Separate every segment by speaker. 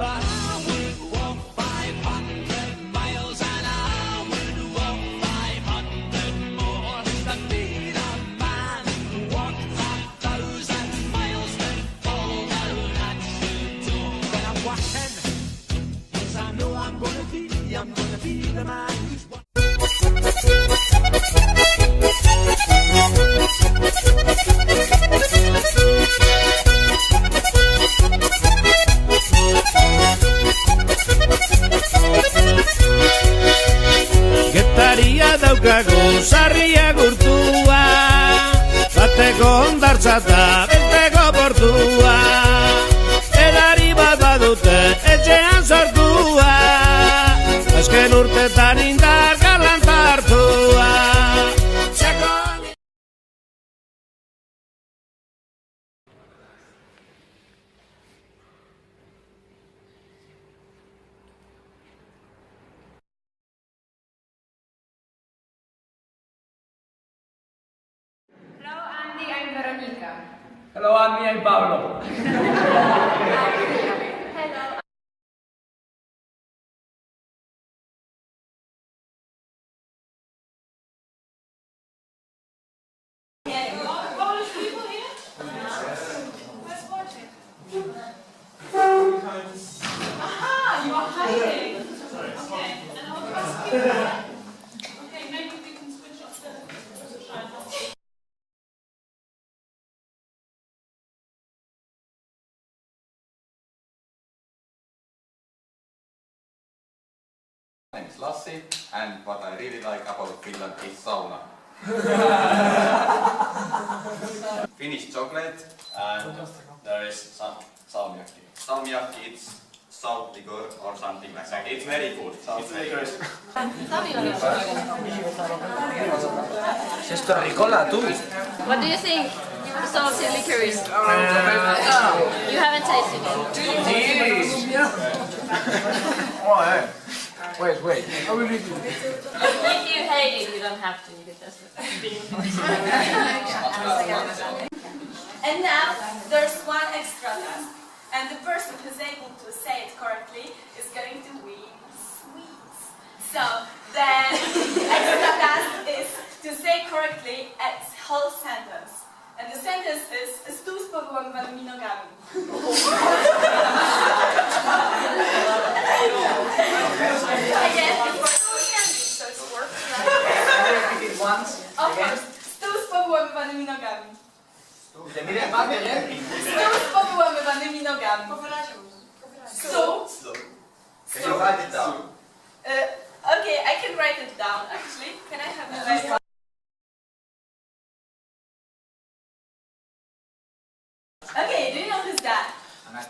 Speaker 1: I would walk 500 miles and I would walk 500 more than be the man who walked 1,000 miles to fall down at your door. But I'm walking, 'cause I know I'm gonna be the man who's
Speaker 2: Getaria daukagu sarria gurtua, bateko hondartza eta besteko portua. Edari bat badute etxean sortua, azken urtetan indar galanta hartua.
Speaker 3: Hello Andy, I'm Veronica.
Speaker 4: Hello Andy, I'm Pablo.
Speaker 3: Hello.
Speaker 5: Polish people here? Let's watch it. Aha, you are hiding. Okay, and how fast can you? Okay, maybe we can switch off the shine.
Speaker 6: My name is Lassi, and what I really like about Finland is sauna. Finnish chocolate, and there is some salmiakki. Salmiakki, it's salt liquor or something like that. It's very good. It's very good.
Speaker 3: What do you think of salty licorice? You haven't tasted it.
Speaker 4: Wait. I will read it.
Speaker 3: If you hate it, you don't have to. You can just
Speaker 7: And now there's one extra task, and the person who's able to say it correctly is going to win sweets. So the extra task is to say correctly a whole sentence. And the sentence is stół z powyłamywanymi nogami. Again, it's for candy, so it works, right?
Speaker 4: Once.
Speaker 7: Of course, stół z powyłamywanymi nogami. Stół z powyłamywanymi nogami. Stół.
Speaker 6: Can you write it down?
Speaker 7: Okay, I can write it down actually. Can I have the right one? Okay, do you know who's that? No.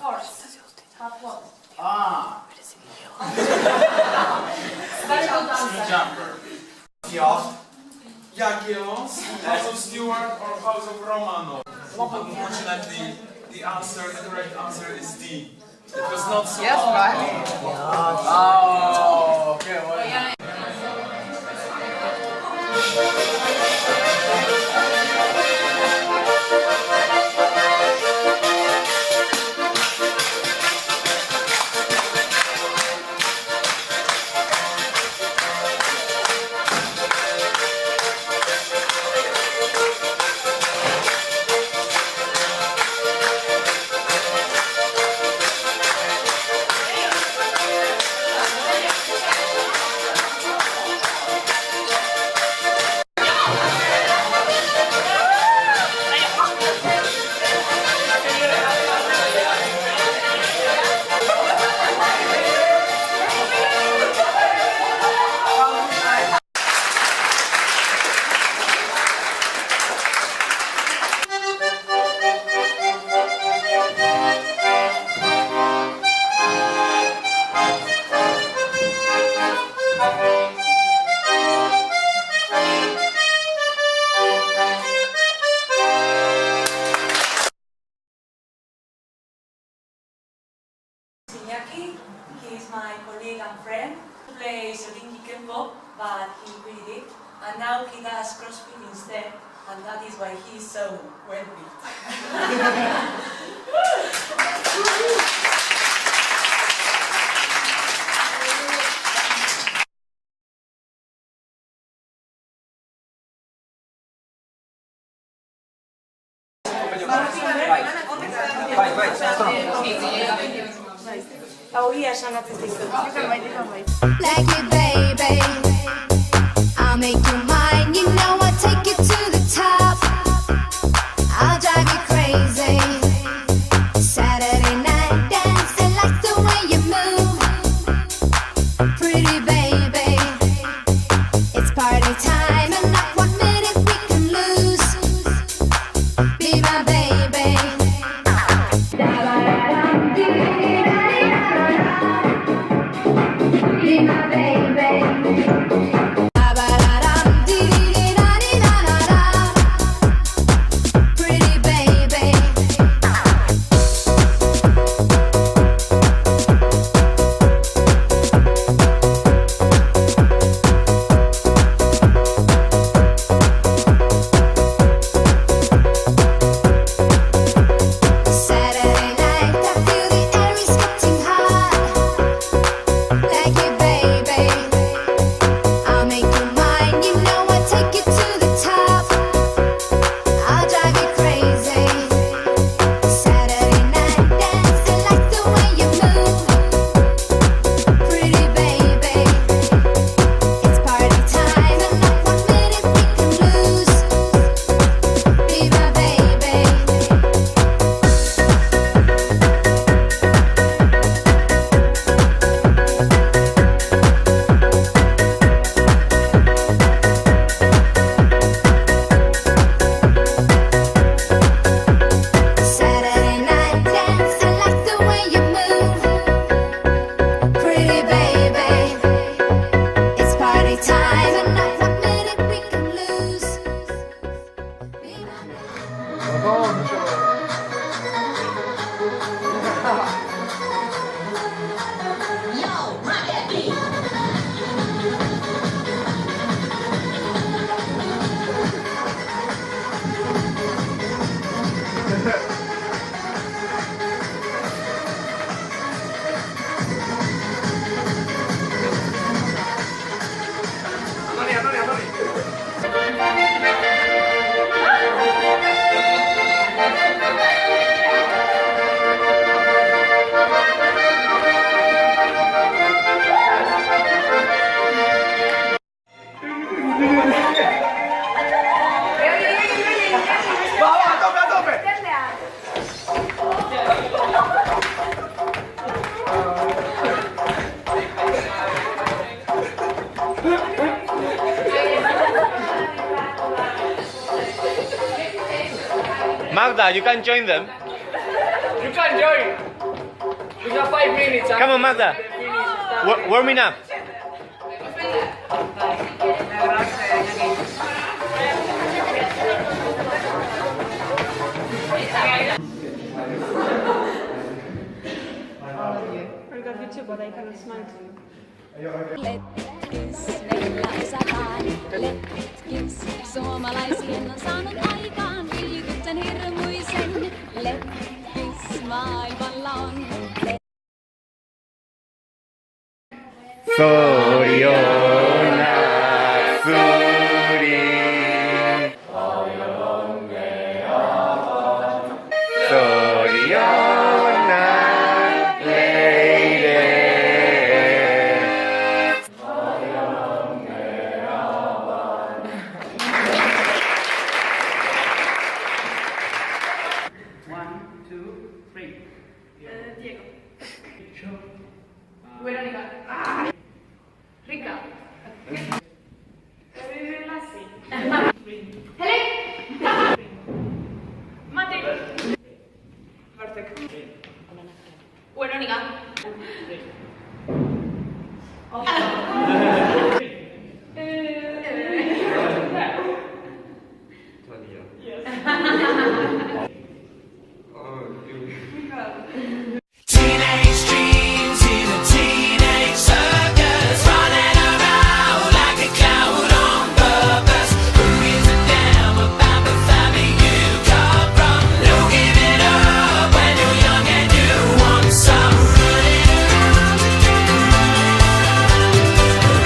Speaker 7: Horse. But what?
Speaker 8: Jumper. Jagiellos, House of Stewart or House of Romanov? Unfortunately, the correct answer is D. It was not so hard.
Speaker 4: Oh, okay. Well.
Speaker 7: He's my colleague and friend. He plays Rinki Kempo, but he quit it. And now he does CrossFit instead, and that is why he's so well built.
Speaker 9: Like me, baby, I'll make you mine. You know I'll take you to the top. I'll drive you crazy. Saturday night dancing, like the way you move. Pretty baby, it's party time and not 1 minute we can lose. Be my baby. Be my baby. Pretty baby. Saturday night, I feel the air is getting hot. Like you, baby, I'll make you mine. You know I'll take you to the top. I'll drive you crazy. Saturday night dancing, like the way you move. Pretty baby, it's party time and not 1 minute we can lose. Be my baby. Saturday night dancing, like the way you move. Pretty baby, it's party time and not 1 minute we can lose. Be my baby.
Speaker 2: Magda, you can join them.
Speaker 4: You can join. We have 5 minutes.
Speaker 2: Come on, Magda. Warming up.
Speaker 9: Letkis, suomalaisien on saanut aikaan viihdytyksen hirmuisen. Letkis, maailmalla on.
Speaker 2: Soriona suri. Soriona lady.
Speaker 5: Veronica. Rica. Lassi. Helen. Mate. Bartek. Veronica.
Speaker 1: Teenage dreams in a teenage circus, running around like a clown on purpose. Who gives a damn about the family you come from? No giving up when you're young and you want some. Running around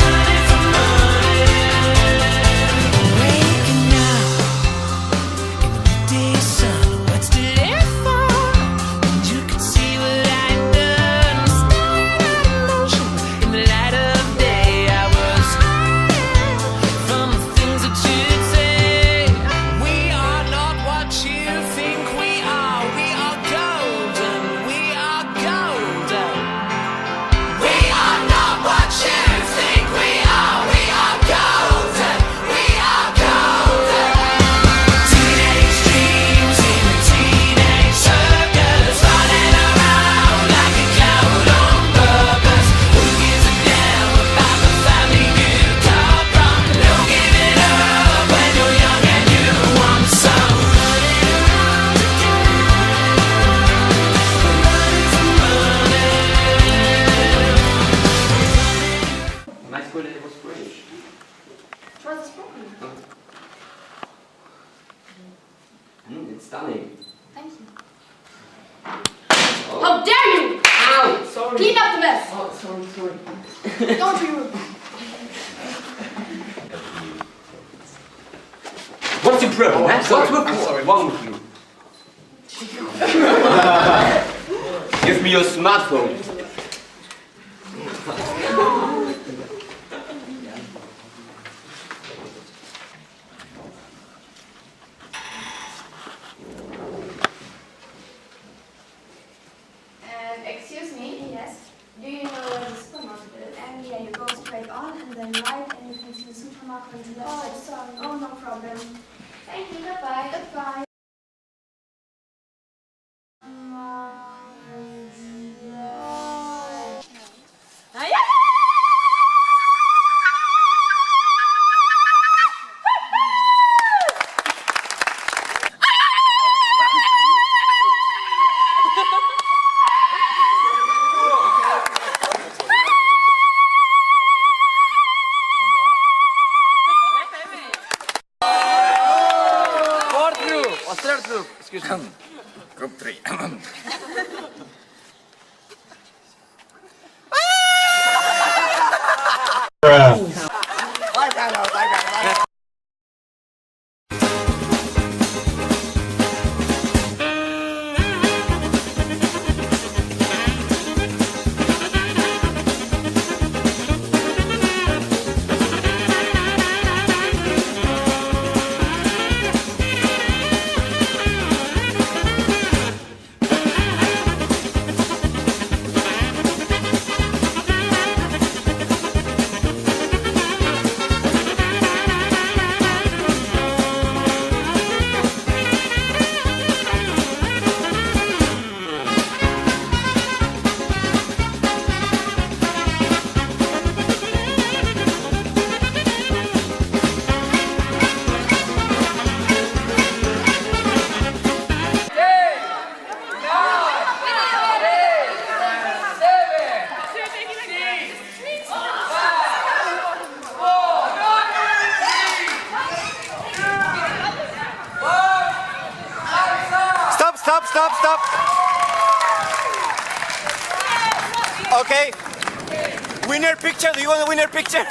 Speaker 1: running for money. Waking up in the midday sun, what's delayed?
Speaker 5: Clean up the mess.
Speaker 4: Oh, sorry.
Speaker 5: Don't you?
Speaker 4: What's your problem? What's wrong with you? Give me your smartphone.
Speaker 9: Excuse me? Yes. Do you know where the supermarket is? And yeah, you go straight on and then right and you can see the supermarket on the left side. Sorry. Oh, no problem. Thank you. Goodbye. Goodbye.
Speaker 4: Third group, excuse me.
Speaker 10: Group 3.
Speaker 2: Stop. Okay. Winner picture. Do you want a winner picture?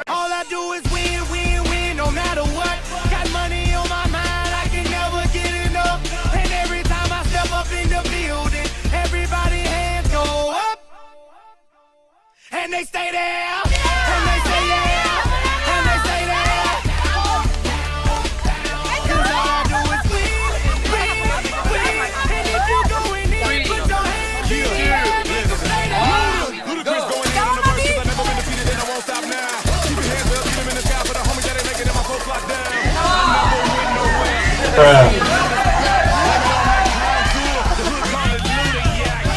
Speaker 1: All I do is win, no matter what. Got money on my mind, I can never get enough. And every time I step up in the building, everybody hands go up. And they stay there, and they say yeah, and they say that. 'Cause all I do is win. And if you going in, put your hands in the air, nigga, stay there.
Speaker 8: Ludacris going in on the verse 'cause I never been defeated and I won't stop now. Keep your hands up, get them in the sky for the homies that ain't making it, my folks locked down. Never win nowhere.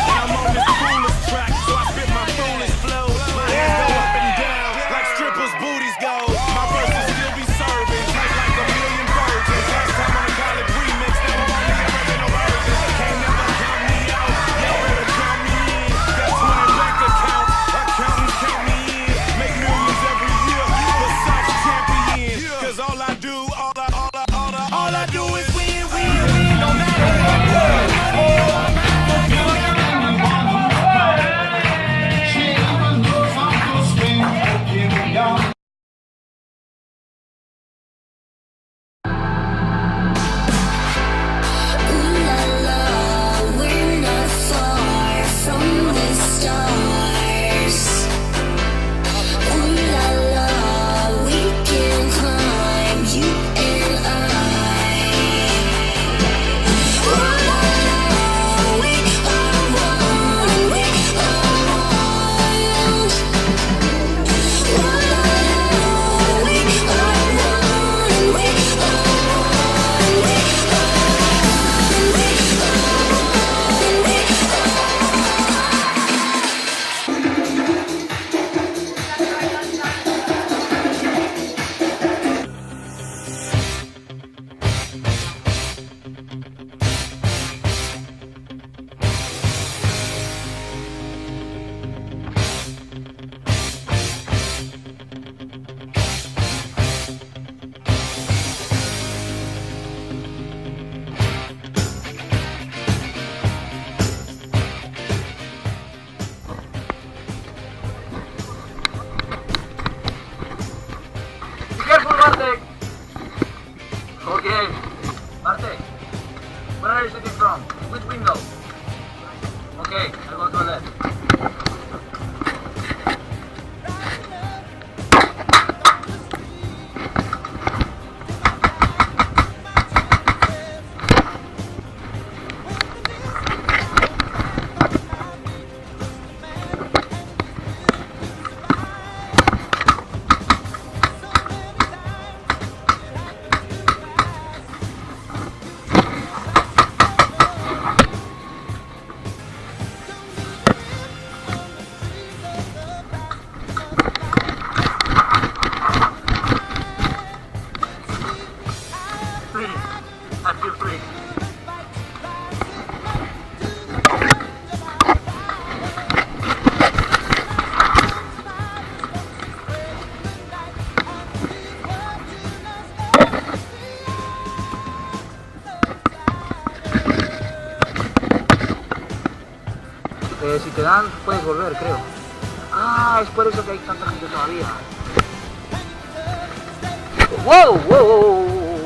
Speaker 8: I'm on this foolish track, so I spit my foolish flow. My hands go up and down like strippers' booties go. My verses still be serving, tight like a million virgins. Last time on a college remix, now I'm on the original version. Can't never count me out, y'all better count me in. Got 20 bank accounts, accountants count me in. Make millions every year, the South champion. 'Cause all I do is win.
Speaker 4: Where are you sitting from? Which window? Okay, I'll go to the left. I feel free. Si te dan, puedes volver, creo. Ah, es por eso que hay tanta gente todavía. ¡Wow! ¡Wow! ¡Wow! ¡Wow!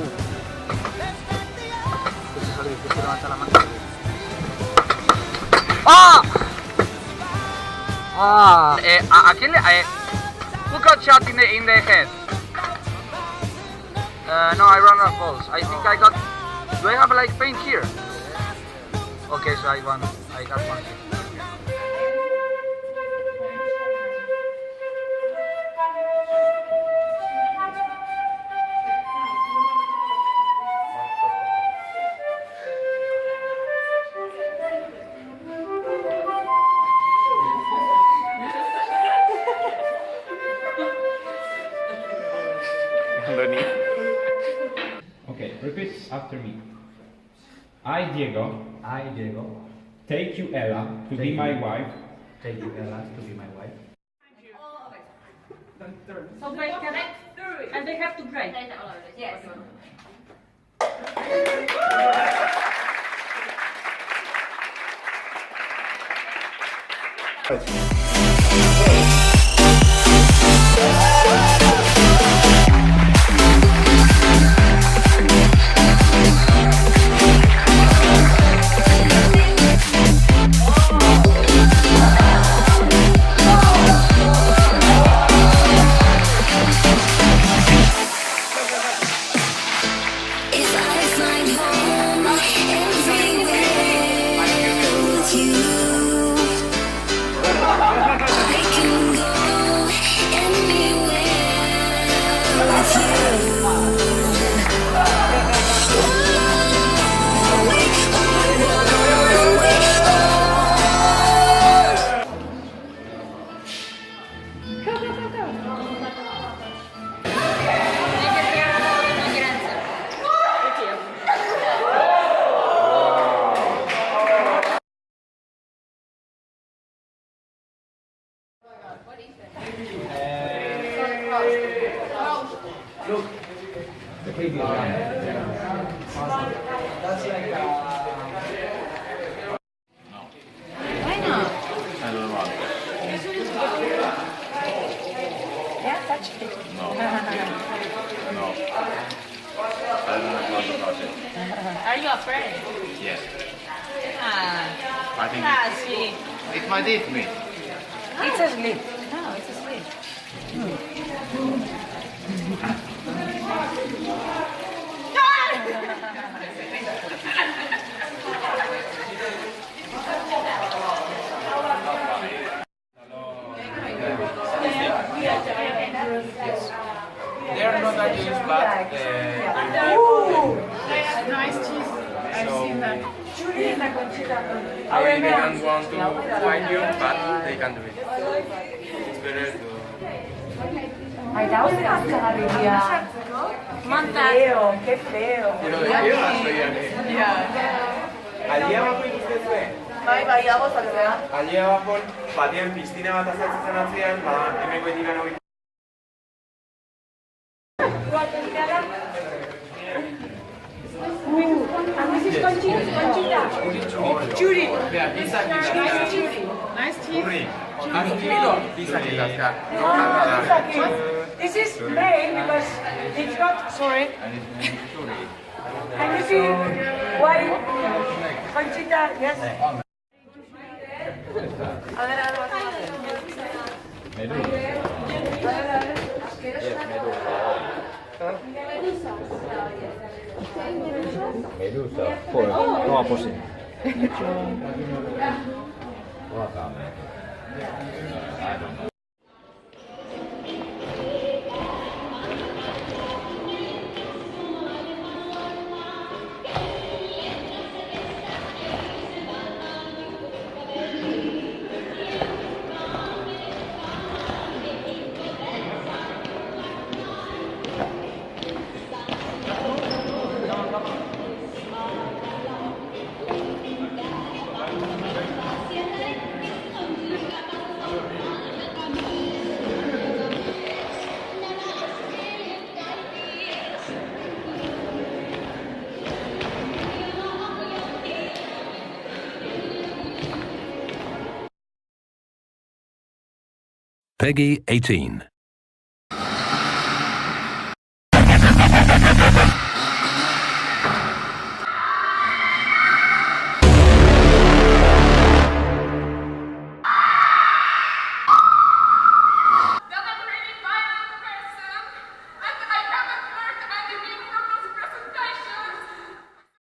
Speaker 4: Se levanta la mano. ¡Ah! ¡Ah! ¿A quién le...? Who got shot in the head? No, I run out of balls. I think I got... Do I have like paint here? Okay, so I got one here.
Speaker 10: Okay, repeat after me. I, Diego, take you, Ella, to be my wife.
Speaker 4: Take you, Ella, to be my wife.
Speaker 3: So break, correct? And they have to break. Yes.
Speaker 9: If I find home everywhere with you, I can go anywhere with you.
Speaker 10: Look, the previous one. That's like
Speaker 3: Why not?
Speaker 6: I don't want.
Speaker 3: Yeah, touch it.
Speaker 6: No. No. I don't want to touch it.
Speaker 3: Are you afraid?
Speaker 6: Yes.
Speaker 3: Ah,
Speaker 6: I think
Speaker 3: sweet.
Speaker 6: it might eat me.
Speaker 3: It's a sleep. No, it's a sleep.
Speaker 10: they are not dangerous, but
Speaker 5: Nice cheese. I've seen that.
Speaker 10: they don't want to find you, but they can do it. It's better to.
Speaker 11: Ay, la otra mascarilla. Feo, qué feo.
Speaker 10: Allí abajo ikusten
Speaker 11: Bai, bai, dago zalea.
Speaker 10: allí abajo, batean piztina bat azaltzen atzean, hemengo etikan hori.
Speaker 11: And this is Conchita. Judy.
Speaker 5: Nice cheese.
Speaker 11: This is male because it's got, sorry. Can you see why Conchita? Yes. A ver,
Speaker 10: Medusa. Toma posi.
Speaker 12: Peggy 18.